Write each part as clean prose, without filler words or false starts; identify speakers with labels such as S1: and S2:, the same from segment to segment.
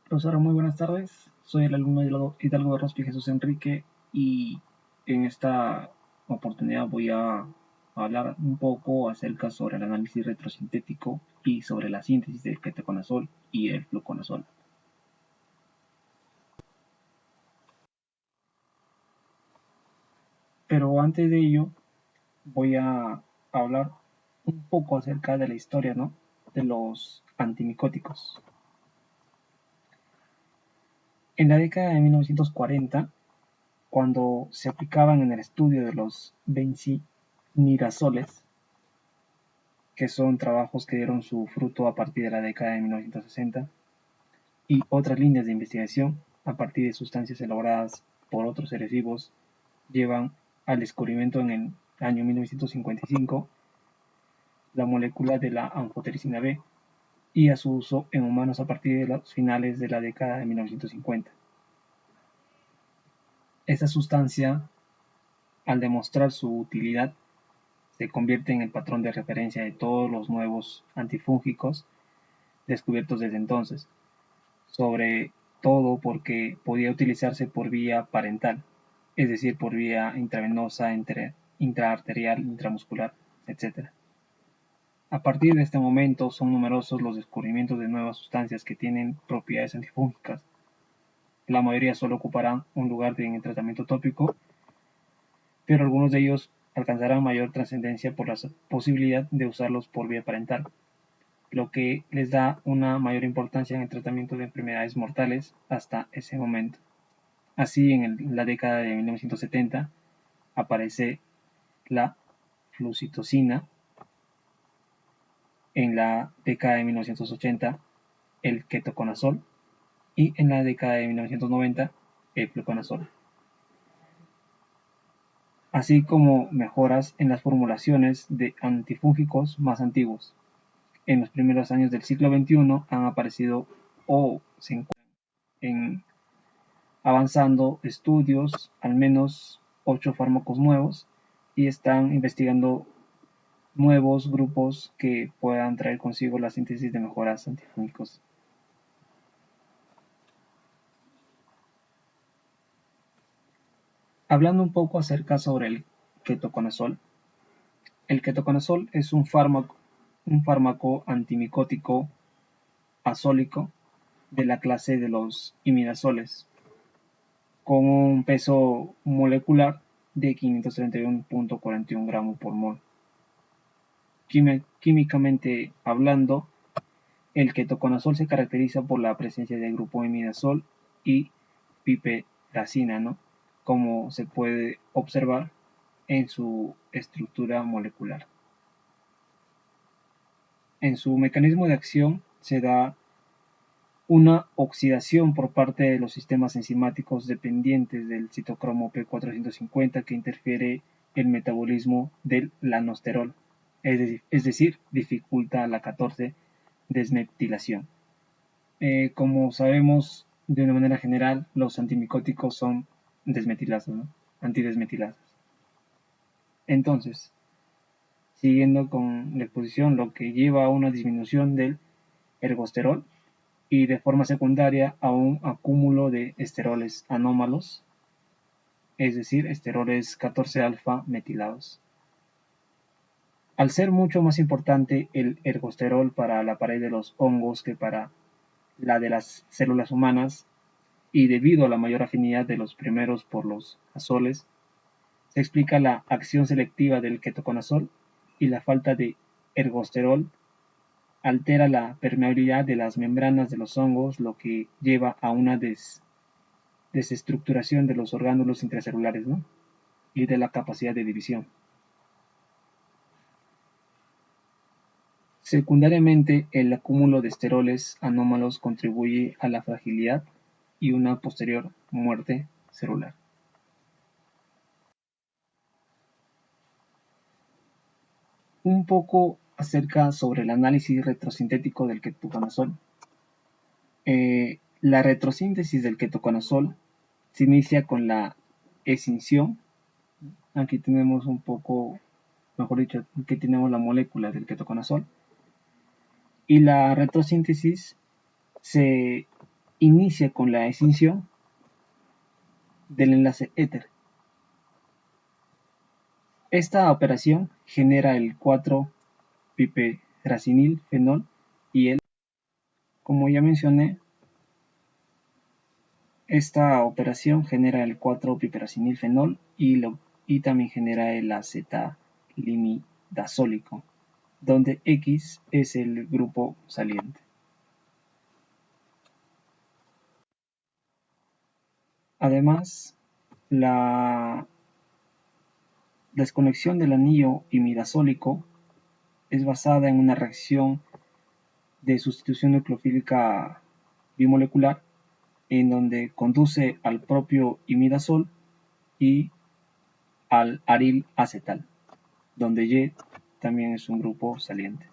S1: Profesora, muy buenas tardes. Soy el alumno Hidalgo de Rospi Jesús Enrique y en esta oportunidad voy a hablar un poco acerca sobre el análisis retrosintético y sobre la síntesis del ketoconazol y el fluconazol. Pero antes de ello voy a hablar un poco acerca de la historia, ¿no?, de los antimicóticos. En la década de 1940, cuando se aplicaban en el estudio de los benzimirazoles, que son trabajos que dieron su fruto a partir de la década de 1960, y otras líneas de investigación a partir de sustancias elaboradas por otros seres vivos, llevan al descubrimiento en el año 1955 la molécula de la anfotericina B y a su uso en humanos a partir de los finales de la década de 1950. Esta sustancia, al demostrar su utilidad, se convierte en el patrón de referencia de todos los nuevos antifúngicos descubiertos desde entonces, sobre todo porque podía utilizarse por vía parental, es decir, por vía intravenosa, intraarterial, intramuscular, etc. A partir de este momento son numerosos los descubrimientos de nuevas sustancias que tienen propiedades antifúngicas. La mayoría solo ocuparán un lugar en el tratamiento tópico, pero algunos de ellos alcanzarán mayor trascendencia por la posibilidad de usarlos por vía parental, lo que les da una mayor importancia en el tratamiento de enfermedades mortales hasta ese momento. Así, en la década de 1970 aparece la flucitocina, en la década de 1980 el ketoconazol y en la década de 1990 el fluconazol, así como mejoras en las formulaciones de antifúngicos más antiguos. En los primeros años del siglo XXI han aparecido o se encuentran en avanzando estudios, al menos 8 fármacos nuevos, y están investigando nuevos grupos que puedan traer consigo la síntesis de mejoras antifúngicos. Hablando un poco acerca sobre el ketoconazol. El ketoconazol es un fármaco antimicótico azólico de la clase de los imidazoles, con un peso molecular de 531.41 gramos por mol. Químicamente hablando, el ketoconazol se caracteriza por la presencia del grupo imidazol y piperacina, ¿no?, como se puede observar en su estructura molecular. En su mecanismo de acción se da una oxidación por parte de los sistemas enzimáticos dependientes del citocromo P450 que interfiere el metabolismo del lanosterol, es decir, dificulta la 14 desmetilación. Como sabemos, de una manera general, los antimicóticos son desmetilasas, ¿no?, antidesmetilasas. Entonces, siguiendo con la exposición, lo que lleva a una disminución del ergosterol y de forma secundaria a un acúmulo de esteroles anómalos, es decir, esteroles 14-alfa metilados. Al ser mucho más importante el ergosterol para la pared de los hongos que para la de las células humanas, y debido a la mayor afinidad de los primeros por los azoles, se explica la acción selectiva del ketoconazol y la falta de ergosterol altera la permeabilidad de las membranas de los hongos, lo que lleva a una desestructuración de los orgánulos intracelulares, ¿no?, y de la capacidad de división. Secundariamente, el acúmulo de esteroles anómalos contribuye a la fragilidad y una posterior muerte celular. Un poco acerca sobre el análisis retrosintético del ketoconazol. La retrosíntesis del ketoconazol se inicia con la escinsión. Aquí tenemos un poco, mejor dicho, aquí tenemos la molécula del ketoconazol. Y la retrosíntesis se inicia con la escinsión del enlace éter. Esta operación genera el 4-piperazanilfenol y como ya mencioné, esta operación genera el 4-piperazanilfenol y también genera el acetalimidazólico, donde X es el grupo saliente. Además, la desconexión del anillo imidazólico es basada en una reacción de sustitución nucleofílica bimolecular en donde conduce al propio imidazol y al aril acetal, donde Y también es un grupo saliente.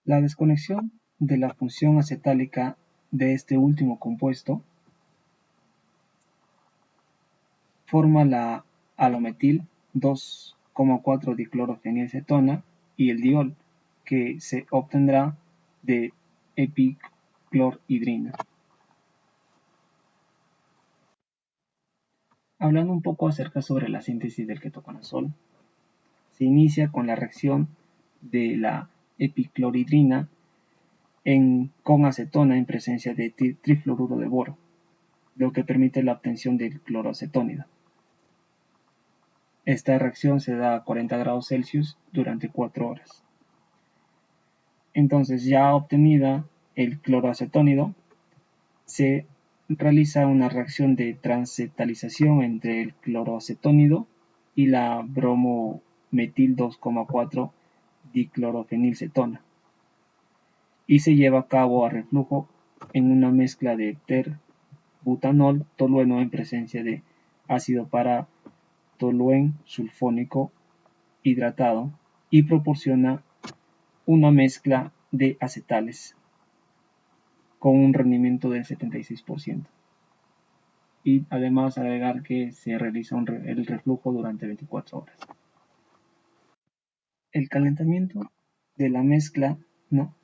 S1: La desconexión de la función acetálica de este último compuesto forma la alometil 2,4-diclorofenilcetona y el diol, que se obtendrá de epicloridrina. Hablando un poco acerca sobre la síntesis del ketoconazol, se inicia con la reacción de la epicloridrina con acetona en presencia de trifluoruro de boro, lo que permite la obtención del cloroacetónido. Esta reacción se da a 40 grados Celsius durante 4 horas. Entonces, ya obtenida el cloroacetónido, se realiza una reacción de transcetalización entre el cloroacetónido y la bromometil 2,4-diclorofenilcetona y se lleva a cabo a reflujo en una mezcla de terbutanol tolueno en presencia de ácido para-toluen sulfónico hidratado y proporciona una mezcla de acetales con un rendimiento del 76%. Y además agregar que se realiza el reflujo durante 24 horas. El calentamiento de la mezcla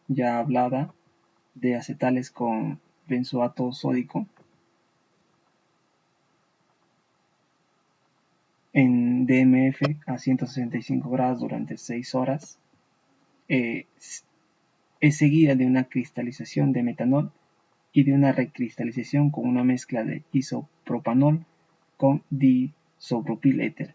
S1: ya hablada de acetales con benzoato sódico en DMF a 165 grados durante 6 horas es seguida de una cristalización de metanol y de una recristalización con una mezcla de isopropanol con disopropil éter,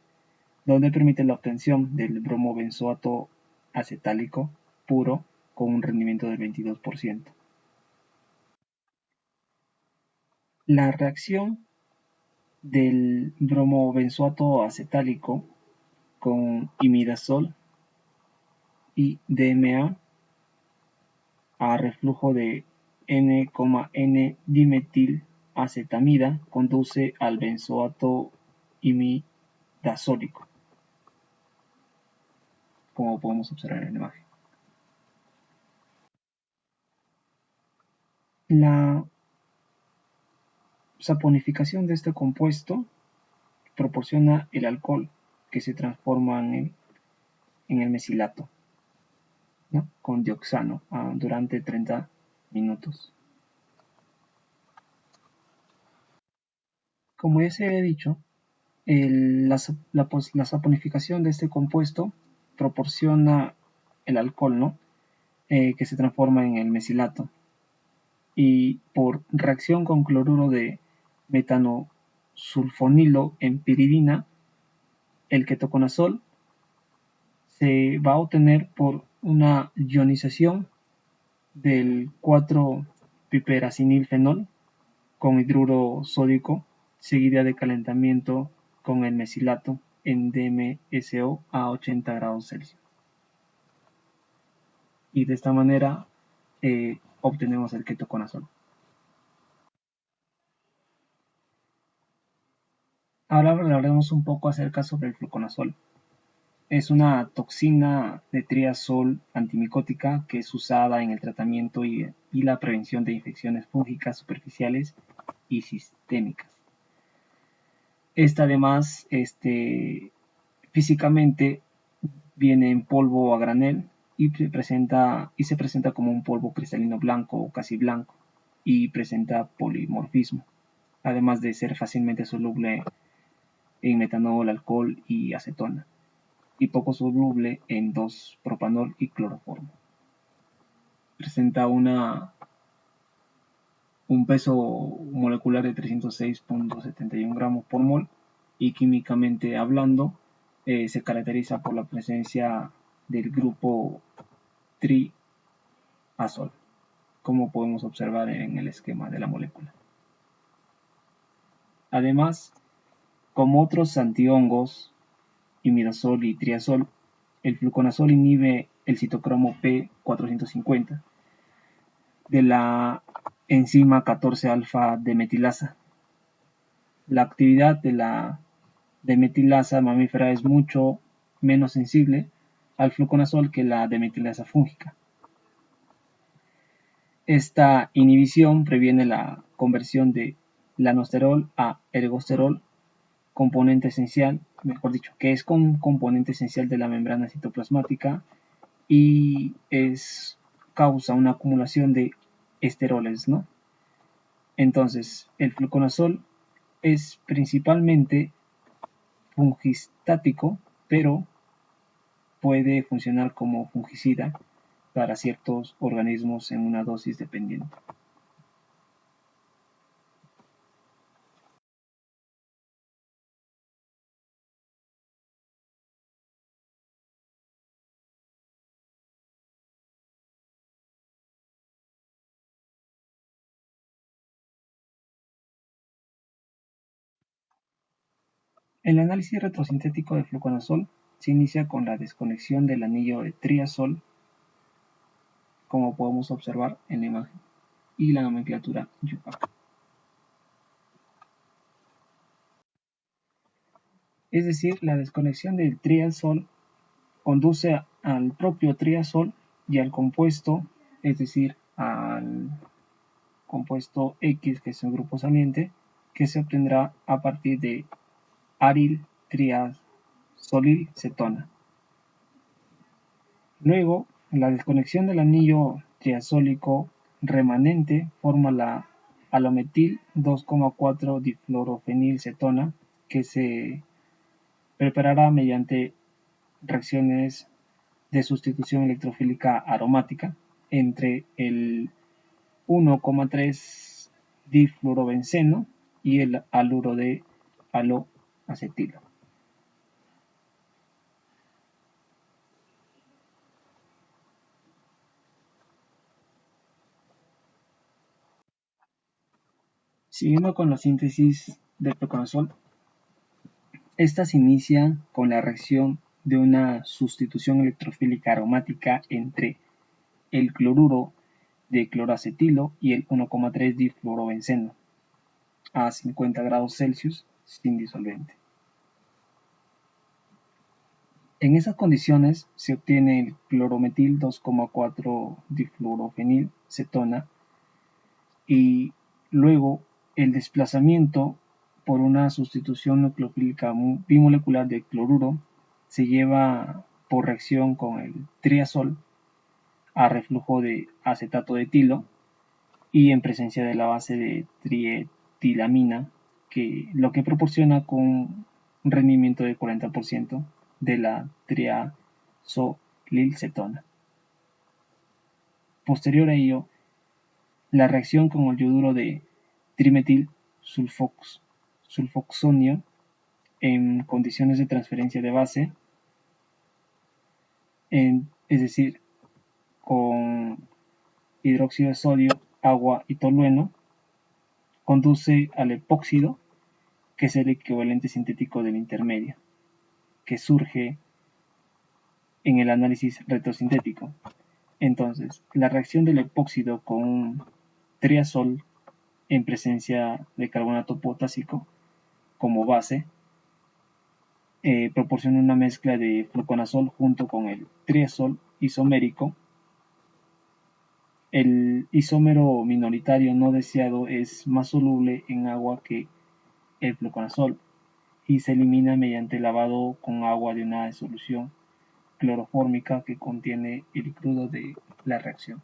S1: donde permite la obtención del bromobenzoato acetálico puro con un rendimiento del 22%. La reacción del bromobenzoato acetálico con imidazol y DMA a reflujo de N,N-dimetilacetamida conduce al benzoato imidazólico, como podemos observar en la imagen. La saponificación de este compuesto proporciona el alcohol que se transforma en el mesilato, con dioxano durante 30 minutos. Como ya se había dicho, la saponificación de este compuesto proporciona el alcohol, que se transforma en el mesilato. Y por reacción con cloruro de metanosulfonilo en piridina, el ketoconazol se va a obtener por una ionización del 4-piperacinilfenol con hidruro sódico, seguida de calentamiento con el mesilato en DMSO a 80 grados Celsius. Y de esta manera obtenemos el ketoconazol. Ahora hablaremos un poco acerca sobre el fluconazol. Es una toxina de triazol antimicótica que es usada en el tratamiento y la prevención de infecciones fúngicas superficiales y sistémicas. Esta además físicamente viene en polvo a granel y se presenta como un polvo cristalino blanco o casi blanco y presenta polimorfismo, además de ser fácilmente soluble en metanol, alcohol y acetona, y poco soluble en 2-propanol y cloroformo. Presenta un peso molecular de 306.71 gramos por mol y químicamente hablando se caracteriza por la presencia del grupo triazol, como podemos observar en el esquema de la molécula. Además, como otros antihongos, imidazol y triazol, el fluconazol inhibe el citocromo P450 de la enzima 14-alfa demetilasa. La actividad de la demetilasa mamífera es mucho menos sensible al fluconazol que la demetilasa fúngica. Esta inhibición previene la conversión de lanosterol a ergosterol, componente esencial, mejor dicho, que es componente esencial de la membrana citoplasmática y causa una acumulación de esteroles, ¿no? Entonces, el fluconazol es principalmente fungistático, pero puede funcionar como fungicida para ciertos organismos en una dosis dependiente. El análisis retrosintético de fluconazol se inicia con la desconexión del anillo de triazol, como podemos observar en la imagen, y la nomenclatura UPAC. Es decir, la desconexión del triazol conduce al propio triazol y al compuesto, es decir, al compuesto X, que es el grupo saliente, que se obtendrá a partir de aril triazolil cetona. Luego, la desconexión del anillo triazólico remanente forma la alometil 2,4 difluorofenilcetona, que se preparará mediante reacciones de sustitución electrofílica aromática entre el 1,3 difluorobenceno y el haluro de aloacetilo. Siguiendo con la síntesis del fluconazol, esta se inicia con la reacción de una sustitución electrofílica aromática entre el cloruro de cloroacetilo y el 1,3 difluorobenceno a 50 grados Celsius sin disolvente. En esas condiciones se obtiene el clorometil 2,4 difluorofenilcetona y luego el desplazamiento por una sustitución nucleofílica bimolecular de cloruro se lleva por reacción con el triazol a reflujo de acetato de etilo y en presencia de la base de trietilamina, lo que proporciona con un rendimiento del 40% de la triazolilcetona. Posterior a ello, la reacción con el yoduro de trimetil sulfoxonio en condiciones de transferencia de base, es decir, con hidróxido de sodio, agua y tolueno, conduce al epóxido, que es el equivalente sintético del intermedio, que surge en el análisis retrosintético. Entonces, la reacción del epóxido con un triazol en presencia de carbonato potásico como base proporciona una mezcla de fluconazol junto con el triazol isomérico. El isómero minoritario no deseado es más soluble en agua que el fluconazol y se elimina mediante lavado con agua de una solución clorofórmica que contiene el crudo de la reacción.